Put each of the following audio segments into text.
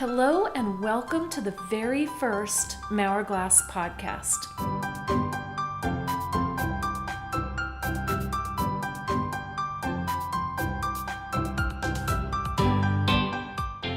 Hello and welcome to the very first Maurer Glass podcast.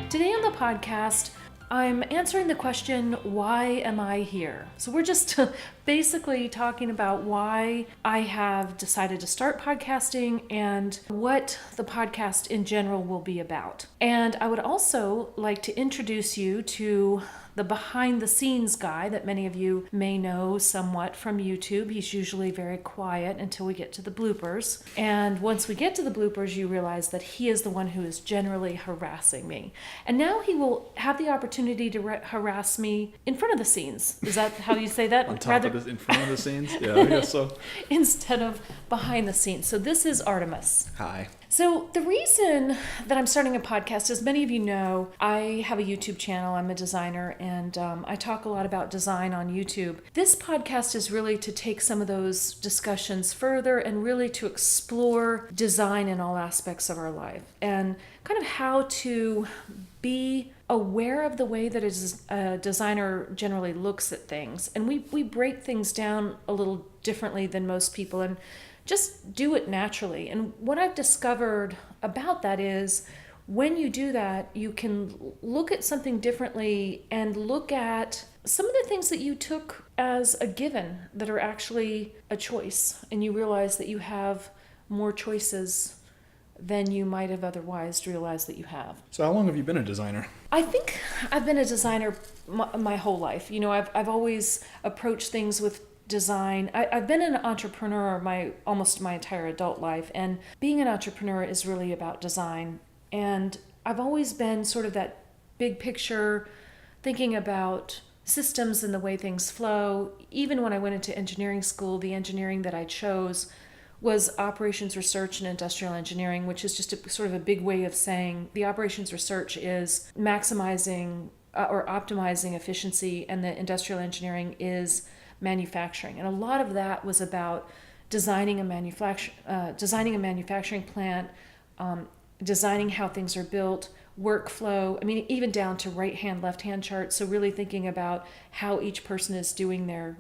Today on the podcast, I'm answering the question, why am I here? So we're just basically talking about why I have decided to start podcasting and what the podcast in general will be about. And I would also like to introduce you to the behind the scenes guy that many of you may know somewhat from YouTube. He's usually very quiet until we get to the bloopers. And once we get to the bloopers, you realize that he is the one who is generally harassing me. And now he will have the opportunity to harass me in front of the scenes. Is that how you say that? On top of in front of the scenes? Yeah, I guess so. Instead of behind the scenes. So this is Artemis. Hi. So the reason that I'm starting a podcast, as many of you know, I have a YouTube channel. I'm a designer, and I talk a lot about design on YouTube. This podcast is really to take some of those discussions further and really to explore design in all aspects of our life and kind of how to be aware of the way that a designer generally looks at things. And we break things down a little differently than most people and just do it naturally. And what I've discovered about that is when you do that, you can look at something differently and look at some of the things that you took as a given that are actually a choice. And you realize that you have more choices than you might have otherwise realized that you have. So how long have you been a designer? I think I've been a designer my whole life. You know, I've always approached things with design. I've been an entrepreneur almost my entire adult life, and being an entrepreneur is really about design. And I've always been sort of that big picture, thinking about systems and the way things flow. Even when I went into engineering school, the engineering that I chose was operations research and industrial engineering, which is just sort of a big way of saying the operations research is maximizing or optimizing efficiency, and the industrial engineering is manufacturing. And a lot of that was about designing a manufacturing plant, designing how things are built, workflow, I mean, even down to right-hand, left-hand charts. So really thinking about how each person is doing their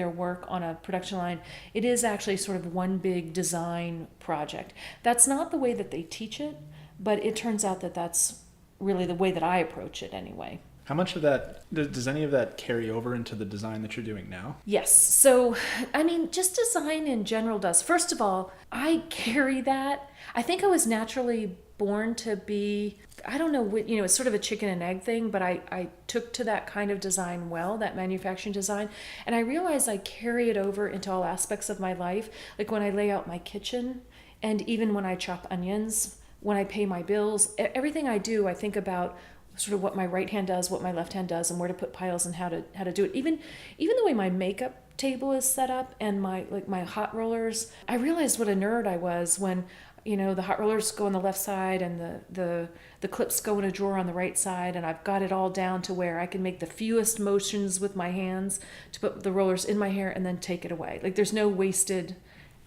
work on a production line. It is actually sort of one big design project. That's not the way that they teach it, but it turns out that that's really the way that I approach it anyway. How much of that, does any of that carry over into the design that you're doing now? Yes. So, I mean, just design in general does. First of all, I carry that. I think I was naturally born to be, I don't know, you know, it's sort of a chicken and egg thing, but I took to that kind of design well, that manufacturing design. And I realized I carry it over into all aspects of my life. Like when I lay out my kitchen, and even when I chop onions, when I pay my bills, everything I do, I think about sort of what my right hand does, what my left hand does, and where to put piles and how to do it. Even the way my makeup table is set up and my hot rollers. I realized what a nerd I was when, you know, the hot rollers go on the left side and the clips go in a drawer on the right side, and I've got it all down to where I can make the fewest motions with my hands to put the rollers in my hair and then take it away. Like there's no wasted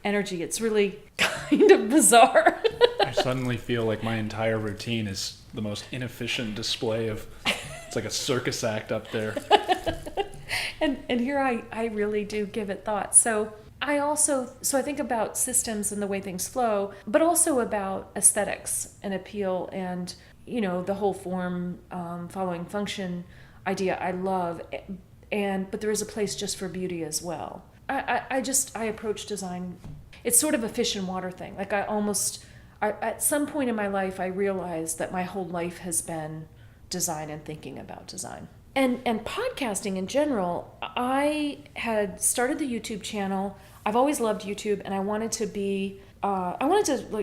energy. It's really kind of bizarre. I suddenly feel like my entire routine is the most inefficient display of, it's like a circus act up there. and here I really do give it thought. So I think about systems and the way things flow, but also about aesthetics and appeal and, you know, the whole form following function idea I love. But there is a place just for beauty as well. I approach design. It's sort of a fish and water thing. Like at some point in my life, I realized that my whole life has been design and thinking about design. And podcasting in general, I had started the YouTube channel. I've always loved YouTube, and I wanted to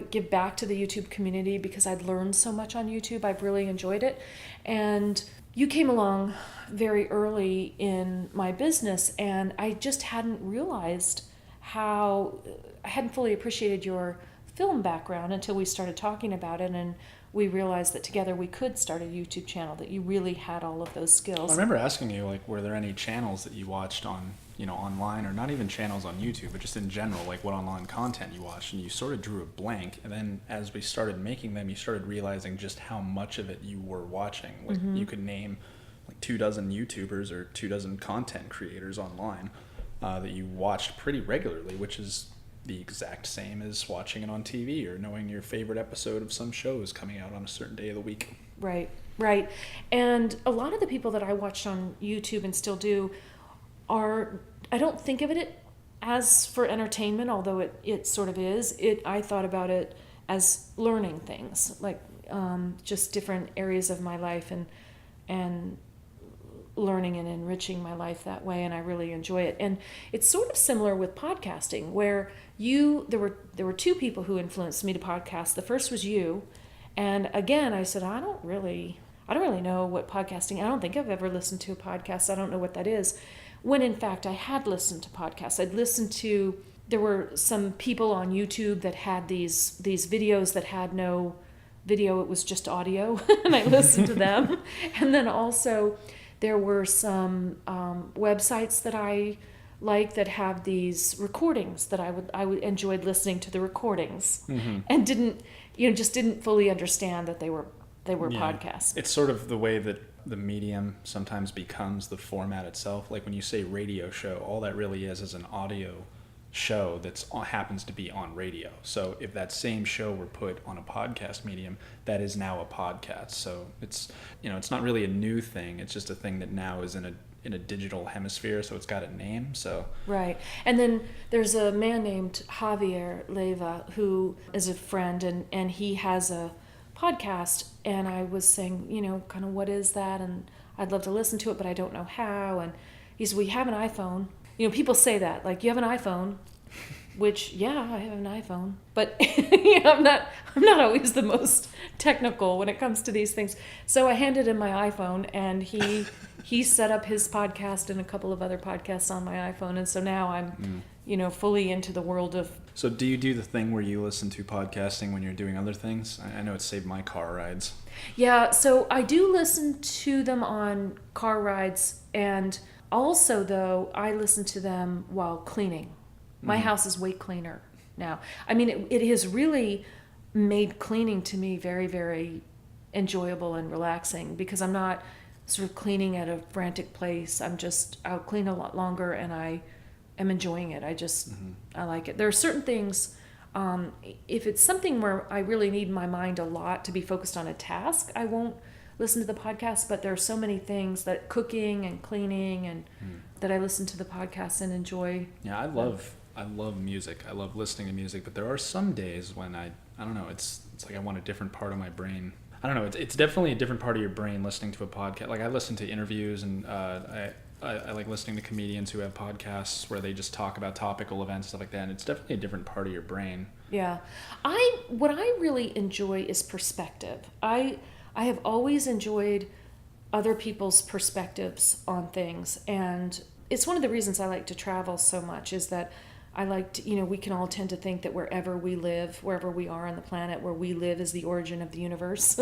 give back to the YouTube community because I'd learned so much on YouTube. I've really enjoyed it. And you came along very early in my business, and I just hadn't realized I hadn't fully appreciated your film background until we started talking about it, and we realized that together we could start a YouTube channel, that you really had all of those skills. I remember asking you, like, were there any channels that you watched on online, or not even channels on YouTube, but just in general, like what online content you watch, and you sort of drew a blank. And then as we started making them, you started realizing just how much of it you were watching. Like you could name like 24 YouTubers or 24 content creators online that you watched pretty regularly, which is the exact same as watching it on TV or knowing your favorite episode of some show is coming out on a certain day of the week. Right, right. And a lot of the people that I watched on YouTube and still do are, I don't think of it as for entertainment, although it sort of is. I thought about it as learning things, like just different areas of my life and learning and enriching my life that way, and I really enjoy it. And it's sort of similar with podcasting, where there were two people who influenced me to podcast. The first was you, and again I said I don't really know what podcasting. I don't think I've ever listened to a podcast. I don't know what that is. When in fact I had listened to podcasts. There were some people on YouTube that had these videos that had no video, it was just audio, and I listened to them. And then also there were some websites that I like that have these recordings that I would enjoyed listening to the recordings, and just didn't fully understand that they were podcasts. It's sort of the way that the medium sometimes becomes the format itself. Like when you say radio show, all that really is an audio show that happens to be on radio. So if that same show were put on a podcast medium, that is now a podcast. So it's not really a new thing. It's just a thing that now is in a digital hemisphere, so it's got a name. So right. And then there's a man named Javier Leyva who is a friend, and he has a podcast, and I was saying, kind of what is that, and I'd love to listen to it, but I don't know how. And he said, well, you have an iPhone. People say that, like, you have an iPhone, which, yeah, I have an iPhone, but I'm not always the most technical when it comes to these things. So I handed him my iPhone, and he set up his podcast and a couple of other podcasts on my iPhone, and so now I'm fully into the world of. So do you do the thing where you listen to podcasting when you're doing other things? I know it's saved my car rides. Yeah, so I do listen to them on car rides, and also, though, I listen to them while cleaning. My house is way cleaner now. I mean, it has really made cleaning to me very, very enjoyable and relaxing, because I'm not sort of cleaning at a frantic pace. I'll clean a lot longer, and I am enjoying it. I like it. There are certain things, if it's something where I really need my mind a lot to be focused on a task, I won't listen to the podcast, but there are so many things, that cooking and cleaning, and that I listen to the podcast and enjoy. Yeah, I love music. I love listening to music, but there are some days when I don't know, it's like I want a different part of my brain. I don't know, it's definitely a different part of your brain listening to a podcast. Like I listen to interviews, and I like listening to comedians who have podcasts where they just talk about topical events, stuff like that, and it's definitely a different part of your brain. Yeah. What I really enjoy is perspective. I have always enjoyed other people's perspectives on things, and it's one of the reasons I like to travel so much, is that I like to, we can all tend to think that wherever we live, wherever we are on the planet, where we live is the origin of the universe.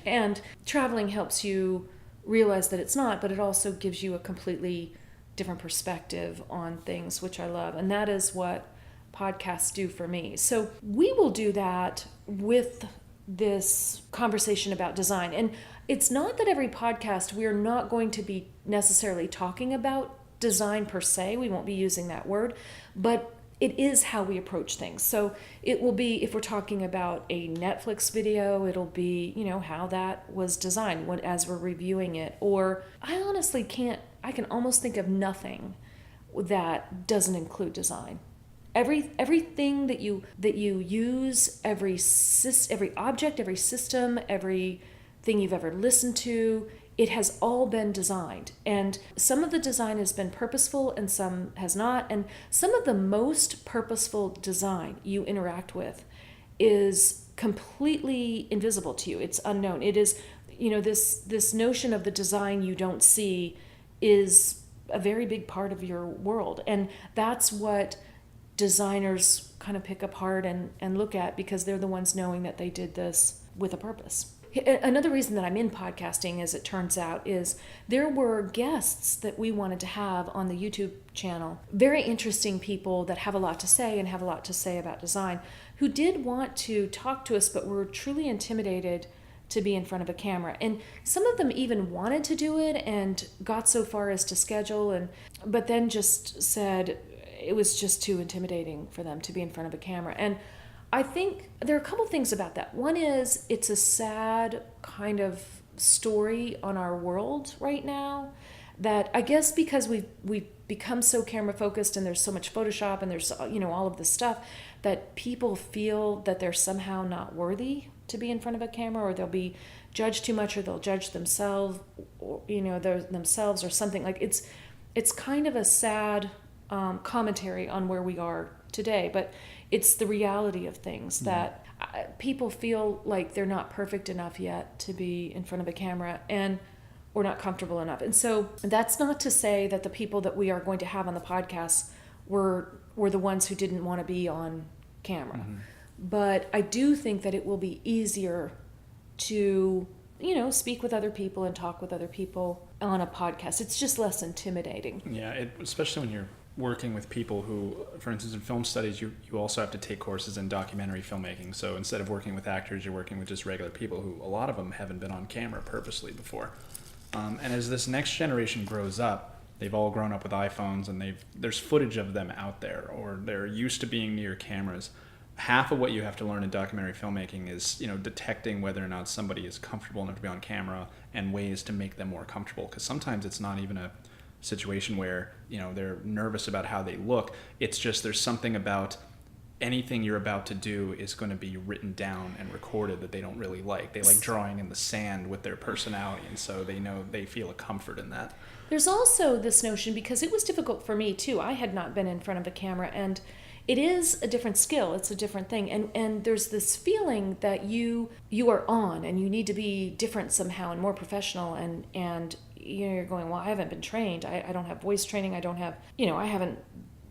And traveling helps you realize that it's not, but it also gives you a completely different perspective on things, which I love. And that is what podcasts do for me. So we will do that with this conversation about design. And it's not that every podcast we're not going to be necessarily talking about design per se. We won't be using that word, but it is how we approach things. So it will be, if we're talking about a Netflix video, it'll be, how that was designed as we're reviewing it. Or I honestly I can almost think of nothing that doesn't include design. Everything that you use, every object, every system, everything you've ever listened to, it has all been designed. And some of the design has been purposeful and some has not. And some of the most purposeful design you interact with is completely invisible to you. It's unknown. It is, this notion of the design you don't see is a very big part of your world. And that's what designers kind of pick apart and look at, because they're the ones knowing that they did this with a purpose. another reason that I'm in podcasting, as it turns out, is there were guests that we wanted to have on the YouTube channel, very interesting people that have a lot to say and have a lot to say about design, who did want to talk to us but were truly intimidated to be in front of a camera. And some of them even wanted to do it and got so far as to schedule, but then just said it was just too intimidating for them to be in front of a camera. And I think there are a couple things about that. One is it's a sad kind of story on our world right now, that I guess because we've become so camera focused and there's so much Photoshop and there's all of this stuff, that people feel that they're somehow not worthy to be in front of a camera, or they'll be judged too much, or they'll judge themselves, or themselves or something. Like it's kind of a sad commentary on where we are today, but it's the reality of things that people feel like they're not perfect enough yet to be in front of a camera, or not comfortable enough. And so that's not to say that the people that we are going to have on the podcast were the ones who didn't want to be on camera. Mm-hmm. But I do think that it will be easier to, speak with other people and talk with other people on a podcast. It's just less intimidating. Yeah, especially when you're working with people who, for instance, in film studies, you also have to take courses in documentary filmmaking. So instead of working with actors, you're working with just regular people who, a lot of them haven't been on camera purposely before. And as this next generation grows up, they've all grown up with iPhones, and there's footage of them out there, or they're used to being near cameras. Half of what you have to learn in documentary filmmaking is, detecting whether or not somebody is comfortable enough to be on camera and ways to make them more comfortable. Because sometimes it's not even a situation where, they're nervous about how they look. It's just there's something about anything you're about to do is going to be written down and recorded that they don't really like. They like drawing in the sand with their personality, and so they feel a comfort in that. There's also this notion, because it was difficult for me too. I had not been in front of a camera, and it is a different skill. It's a different thing. And there's this feeling that you are on, and you need to be different somehow and more professional. And you're going, well, I haven't been trained. I don't have voice training. I don't have, I haven't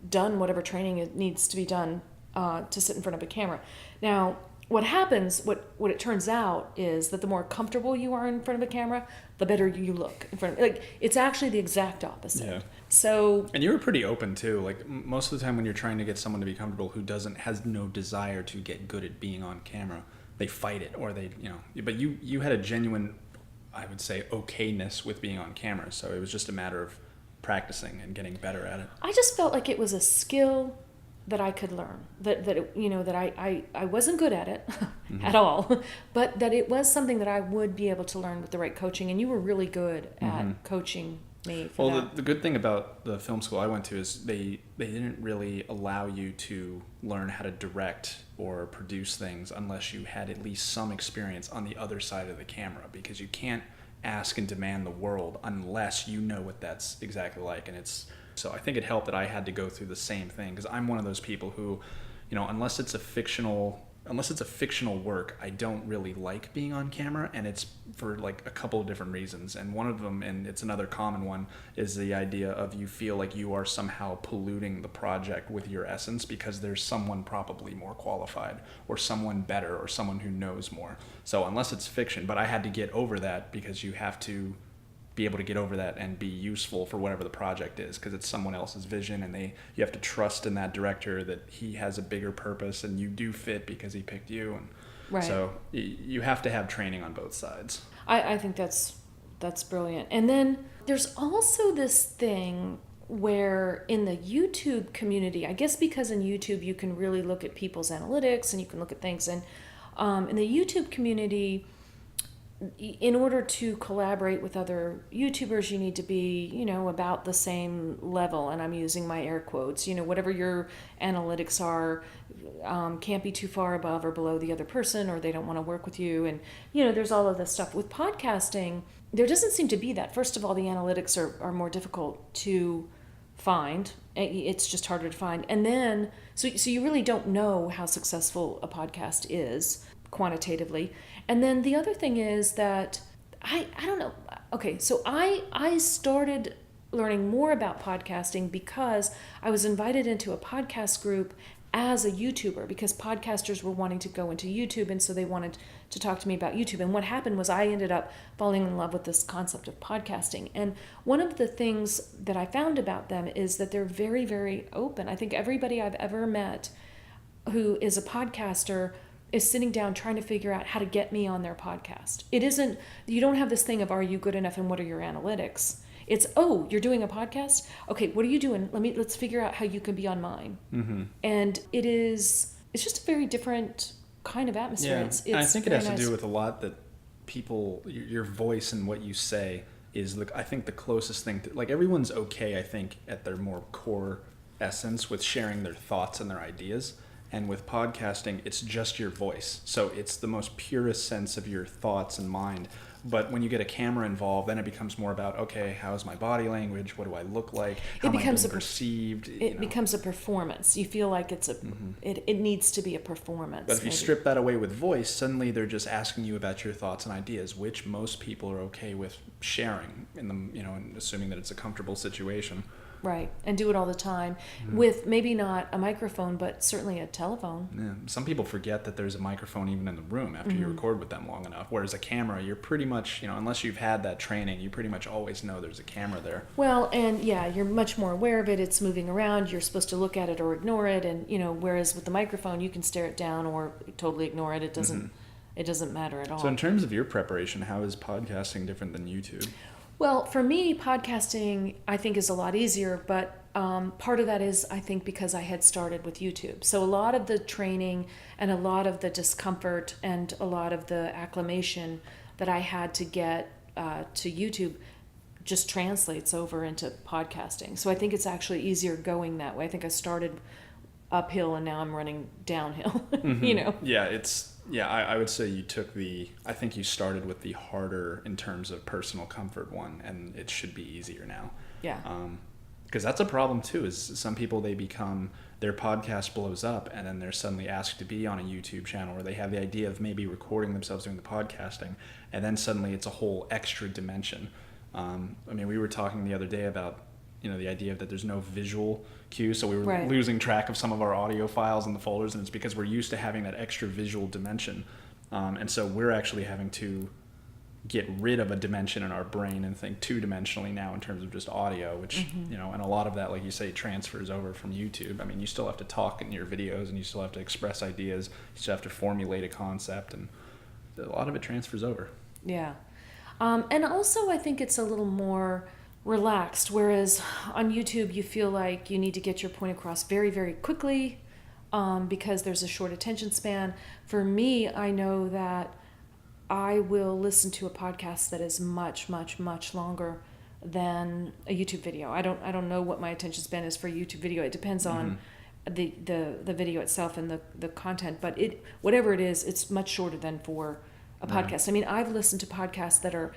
done whatever training it needs to be done to sit in front of a camera. Now, what happens, what it turns out is that the more comfortable you are in front of a camera, the better you look in front of, it's actually the exact opposite. Yeah. So, and you were pretty open too. Like most of the time when you're trying to get someone to be comfortable who has no desire to get good at being on camera, they fight it, or but you had a genuine, I would say, okayness with being on camera. So it was just a matter of practicing and getting better at it. I just felt like it was a skill that I could learn, that I wasn't good at it mm-hmm. at all, but that it was something that I would be able to learn with the right coaching. And you were really good at mm-hmm. coaching me for that. The good thing about the film school I went to is they didn't really allow you to learn how to direct or produce things unless you had at least some experience on the other side of the camera, because you can't ask and demand the world unless you know what that's exactly like. So I think it helped that I had to go through the same thing, because I'm one of those people who, unless it's a fictional work, I don't really like being on camera, and it's for like a couple of different reasons. And one of them, and it's another common one, is the idea of you feel like you are somehow polluting the project with your essence because there's someone probably more qualified, or someone better, or someone who knows more. So unless it's fiction, but I had to get over that, because you have to be able to get over that and be useful for whatever the project is, because it's someone else's vision, and you have to trust in that director that he has a bigger purpose and you do fit because he picked you. And right. So you have to have training on both sides. I think that's brilliant. And then there's also this thing where in the YouTube community, I guess because in YouTube you can really look at people's analytics and you can look at things, and in the YouTube community, in order to collaborate with other YouTubers, you need to be, about the same level. And I'm using my air quotes, whatever your analytics are, can't be too far above or below the other person, or they don't want to work with you. And, there's all of this stuff. With podcasting, there doesn't seem to be that. First of all, the analytics are more difficult to find. It's just harder to find. And then, so you really don't know how successful a podcast is quantitatively. And then the other thing is that I don't know. Okay, so I started learning more about podcasting because I was invited into a podcast group as a YouTuber, because podcasters were wanting to go into YouTube, and so they wanted to talk to me about YouTube. And what happened was I ended up falling in love with this concept of podcasting. And one of the things that I found about them is that they're very, very open. I think everybody I've ever met who is a podcaster is sitting down trying to figure out how to get me on their podcast. It isn't, you don't have this thing of, are you good enough and what are your analytics? It's, oh, you're doing a podcast? Okay, what are you doing? Let's figure out how you can be on mine. Mm-hmm. And it's just a very different kind of atmosphere. Yeah, It's and I think it has very to do nice. with a lot that people, your voice and what you say is, I think, the closest thing to, like, everyone's okay, I think, at their more core essence with sharing their thoughts and their ideas. And with podcasting, it's just your voice. So it's the most purest sense of your thoughts and mind. But when you get a camera involved, then it becomes more about, okay, how's my body language? What do I look like? How am I being perceived? It becomes a performance. You feel like it's it needs to be a performance. But if you maybe. strip that away with voice, suddenly they're just asking you about your thoughts and ideas, which most people are okay with sharing in the, and assuming that it's a comfortable situation. Right, and do it all the time with maybe not a microphone, but certainly a telephone. Yeah. Some people forget that there's a microphone even in the room after you record with them long enough. Whereas a camera, you're pretty much, unless you've had that training, you pretty much always know there's a camera there. Well, and yeah, you're much more aware of it. It's moving around. You're supposed to look at it or ignore it, and whereas with the microphone, you can stare it down or totally ignore it. It doesn't matter at all. So in terms of your preparation, how is podcasting different than YouTube? Well, for me, podcasting, I think, is a lot easier, but part of that is, I think, because I had started with YouTube. So a lot of the training and a lot of the discomfort and a lot of the acclimation that I had to get to YouTube just translates over into podcasting. So I think it's actually easier going that way. I think I started uphill and now I'm running downhill, Yeah, I would say I think you started with the harder in terms of personal comfort one, and it should be easier now. Yeah. Because that's a problem too, is some people, their podcast blows up and then they're suddenly asked to be on a YouTube channel, or they have the idea of maybe recording themselves doing the podcasting, and then suddenly it's a whole extra dimension. We were talking the other day about the idea that there's no visual cue, so we were losing track of some of our audio files in the folders, and it's because we're used to having that extra visual dimension, and so we're actually having to get rid of a dimension in our brain and think two-dimensionally now in terms of just audio, which and a lot of that, like you say, transfers over from YouTube. You still have to talk in your videos, and you still have to express ideas, you still have to formulate a concept, and a lot of it transfers over. Yeah. And also I think it's a little more relaxed, whereas on YouTube you feel like you need to get your point across very, very quickly because there's a short attention span. For me, I know that I will listen to a podcast that is much, much, much longer than a YouTube video. I don't know what my attention span is for a YouTube video. It depends on the video itself and the content, but whatever it is, it's much shorter than for a podcast. I've listened to podcasts that are,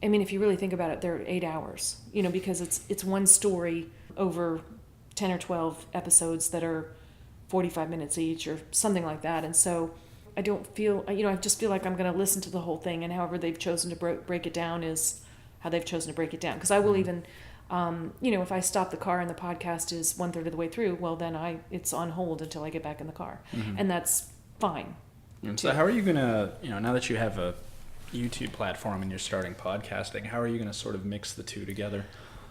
if you really think about it, they're 8 hours, because it's one story over 10 or 12 episodes that are 45 minutes each or something like that. And so I don't feel, I just feel like I'm going to listen to the whole thing, and however they've chosen to break it down is how they've chosen to break it down. Because I will even, if I stop the car and the podcast is 1/3 of the way through, well, then it's on hold until I get back in the car. And that's fine. And so how are you going to, now that you have a YouTube platform and you're starting podcasting, how are you going to sort of mix the two together?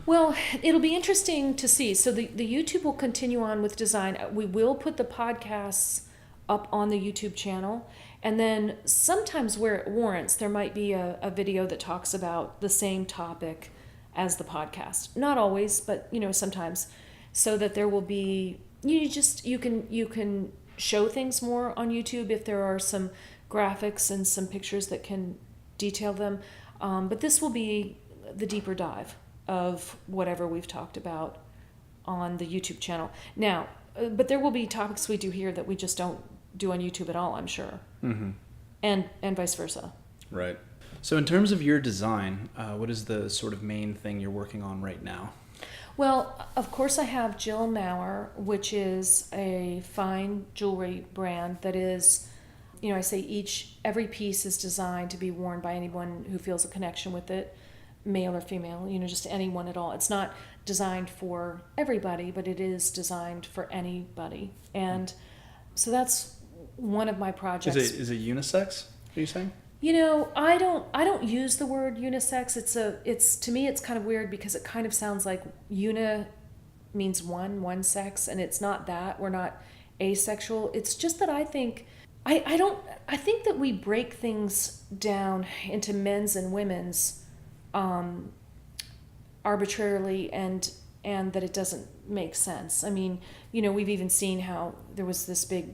Well, it'll be interesting to see. So the YouTube will continue on with design. We will put the podcasts up on the YouTube channel, and then sometimes where it warrants, there might be a video that talks about the same topic as the podcast. Not always, but sometimes, so that there will be, you can show things more on YouTube if there are some graphics and some pictures that can detail them, but this will be the deeper dive of whatever we've talked about on the YouTube channel. Now, but there will be topics we do here that we just don't do on YouTube at all, I'm sure. And vice versa. Right. So in terms of your design, what is the sort of main thing you're working on right now? Well, of course I have Jill Maurer, which is a fine jewelry brand that is, I say every piece is designed to be worn by anyone who feels a connection with it. male or female, just anyone at all. It's not designed for everybody, but it is designed for anybody. And so that's one of my projects. Is it unisex? Are you saying? I don't use the word unisex. It's to me it's kind of weird because it kind of sounds like uni means one sex, and it's not that. We're not asexual. It's just that I think I think that we break things down into men's and women's arbitrarily, and that it doesn't make sense. I mean, we've even seen how there was this big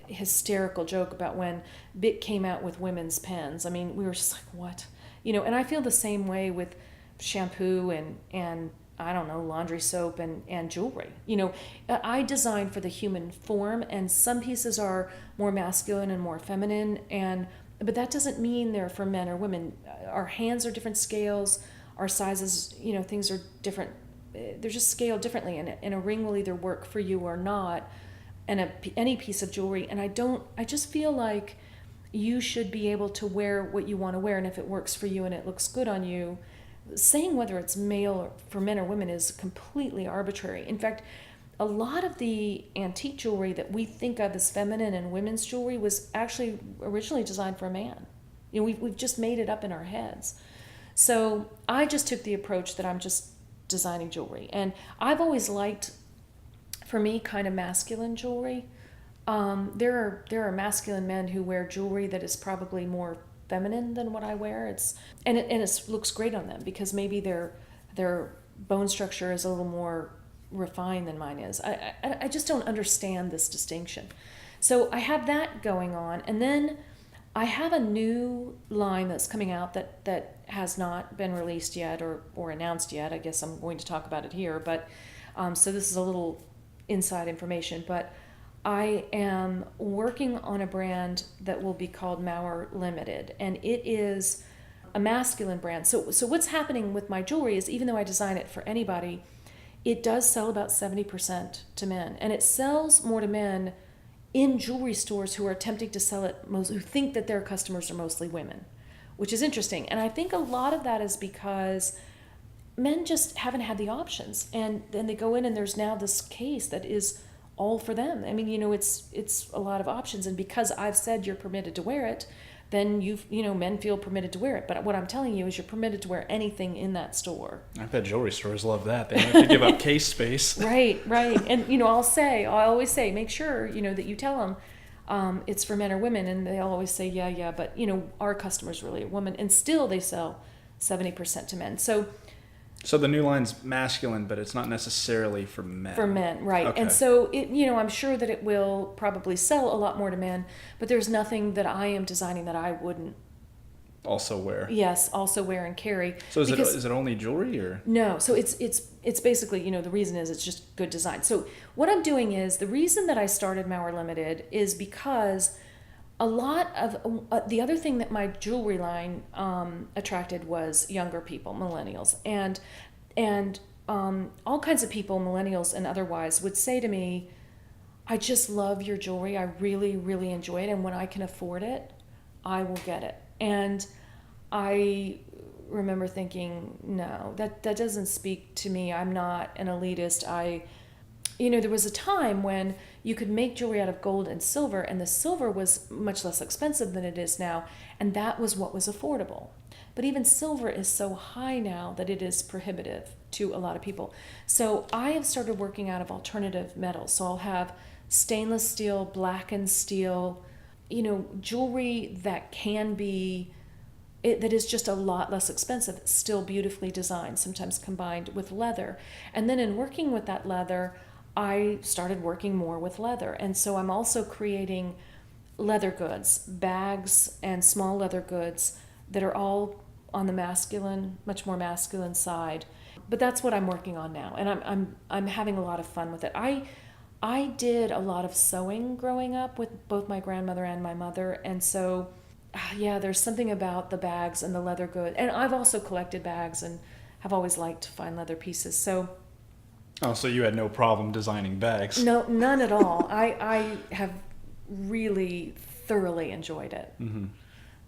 hysterical joke about when Bic came out with women's pens. I mean, we were just like, what? And I feel the same way with shampoo and I don't know, laundry soap and jewelry. I design for the human form, and some pieces are more masculine and more feminine, but that doesn't mean they're for men or women. Our hands are different scales, our sizes, things are different. They're just scaled differently, and a ring will either work for you or not, and any piece of jewelry. And I just feel like you should be able to wear what you want to wear, and if it works for you and it looks good on you, saying whether it's male or for men or women is completely arbitrary. In fact, a lot of the antique jewelry that we think of as feminine and women's jewelry was actually originally designed for a man. We've just made it up in our heads. So I just took the approach that I'm just designing jewelry, and I've always liked, for me, kind of masculine jewelry. There are masculine men who wear jewelry that is probably more feminine than what I wear. It looks great on them because maybe their bone structure is a little more refined than mine is. I just don't understand this distinction. So I have that going on, and then I have a new line that's coming out that has not been released yet or announced yet. I guess I'm going to talk about it here, but so this is a little inside information, but I am working on a brand that will be called Maurer Limited, and it is a masculine brand. So what's happening with my jewelry is, even though I design it for anybody, it does sell about 70% to men, and it sells more to men in jewelry stores who are attempting to sell it, who think that their customers are mostly women, which is interesting. And I think a lot of that is because men just haven't had the options, and then they go in and there's now this case that is all for them. I mean, it's a lot of options, and because I've said you're permitted to wear it, then men feel permitted to wear it. But what I'm telling you is you're permitted to wear anything in that store. I bet jewelry stores love that. They don't have to give up case space. Right. And I'll always say, make sure that you tell them it's for men or women, and they'll always say yeah, but our customer's really a woman, and still they sell 70% to men. So the new line's masculine, but it's not necessarily for men. For men, right. Okay. And so I'm sure that it will probably sell a lot more to men, but there's nothing that I am designing that I wouldn't also wear. Yes, also wear and carry. So is it only jewelry, or? No. So it's basically, the reason is it's just good design. So what I'm doing is, the reason that I started Maurer Limited is because a lot of the other thing that my jewelry line attracted was younger people, millennials, and all kinds of people, millennials and otherwise, would say to me, I just love your jewelry. I really, really enjoy it, and when I can afford it, I will get it. And I remember thinking, no, that doesn't speak to me. I'm not an elitist. There was a time when you could make jewelry out of gold and silver, and the silver was much less expensive than it is now, and that was what was affordable. But even silver is so high now that it is prohibitive to a lot of people. So I have started working out of alternative metals. So I'll have stainless steel, blackened steel, jewelry that can be, that is just a lot less expensive, still beautifully designed, sometimes combined with leather. And then in working with that leather, I started working more with leather. And so I'm also creating leather goods, bags and small leather goods that are all on the masculine, much more masculine side. But that's what I'm working on now, and I'm having a lot of fun with it. I did a lot of sewing growing up with both my grandmother and my mother, and so there's something about the bags and the leather good. And I've also collected bags and have always liked fine leather pieces. So you had no problem designing bags? No, none at all. I have really thoroughly enjoyed it. Mm-hmm.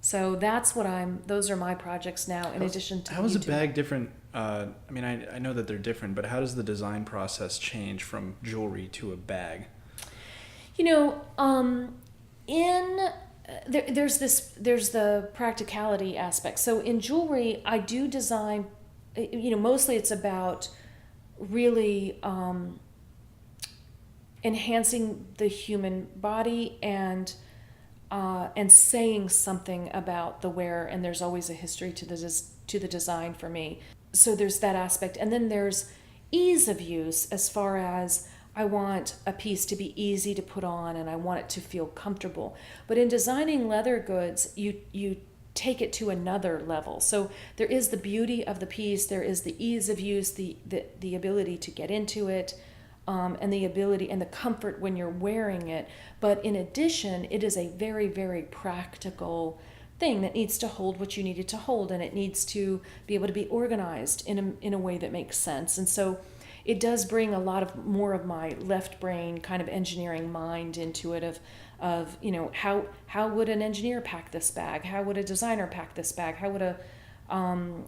So those are my projects now, in addition to How is a YouTube. bag different? I mean, I know that they're different, but how does the design process change from jewelry to a bag? You know, there's the practicality aspect. So in jewelry, I do design, mostly it's about really enhancing the human body and saying something about the wearer, and there's always a history to the design for me. So there's that aspect, and then there's ease of use, as far as I want a piece to be easy to put on and I want it to feel comfortable. But in designing leather goods, you take it to another level. So there is the beauty of the piece, there is the ease of use, the ability to get into it, and the ability and the comfort when you're wearing it. But in addition, it is a very, very practical thing that needs to hold what you need it to hold, and it needs to be able to be organized in a way that makes sense. And so it does bring a lot more of my left brain kind of engineering mind into it, of how would an engineer pack this bag? How would a designer pack this bag? How would an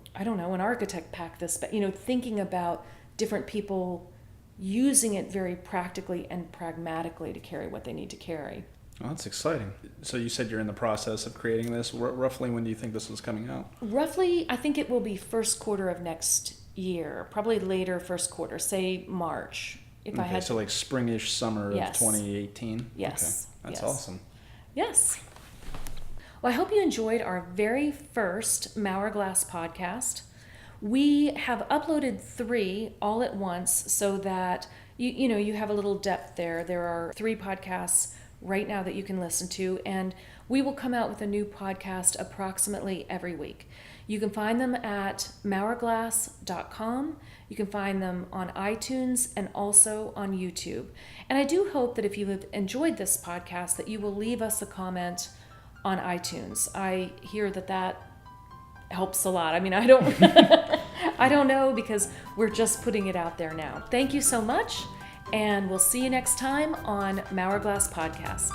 architect pack this bag? Thinking about different people using it very practically and pragmatically to carry what they need to carry. Well, that's exciting. So you said you're in the process of creating this. Roughly when do you think this is coming out? Roughly, I think it will be first quarter of next year, probably later first quarter, say March. If I had so like springish summer Yes. of 2018? Yes. Okay. That's Yes. awesome. Yes. Well, I hope you enjoyed our very first Maurer Glass podcast. We have uploaded 3 all at once so that you have a little depth there. There are 3 podcasts right now that you can listen to, and we will come out with a new podcast approximately every week. You can find them at maurerglass.com. You can find them on iTunes and also on YouTube. And I do hope that if you have enjoyed this podcast, that you will leave us a comment on iTunes. I hear that helps a lot. I mean, I don't I don't know, because we're just putting it out there now. Thank you so much, and we'll see you next time on Maurer Glass Podcast.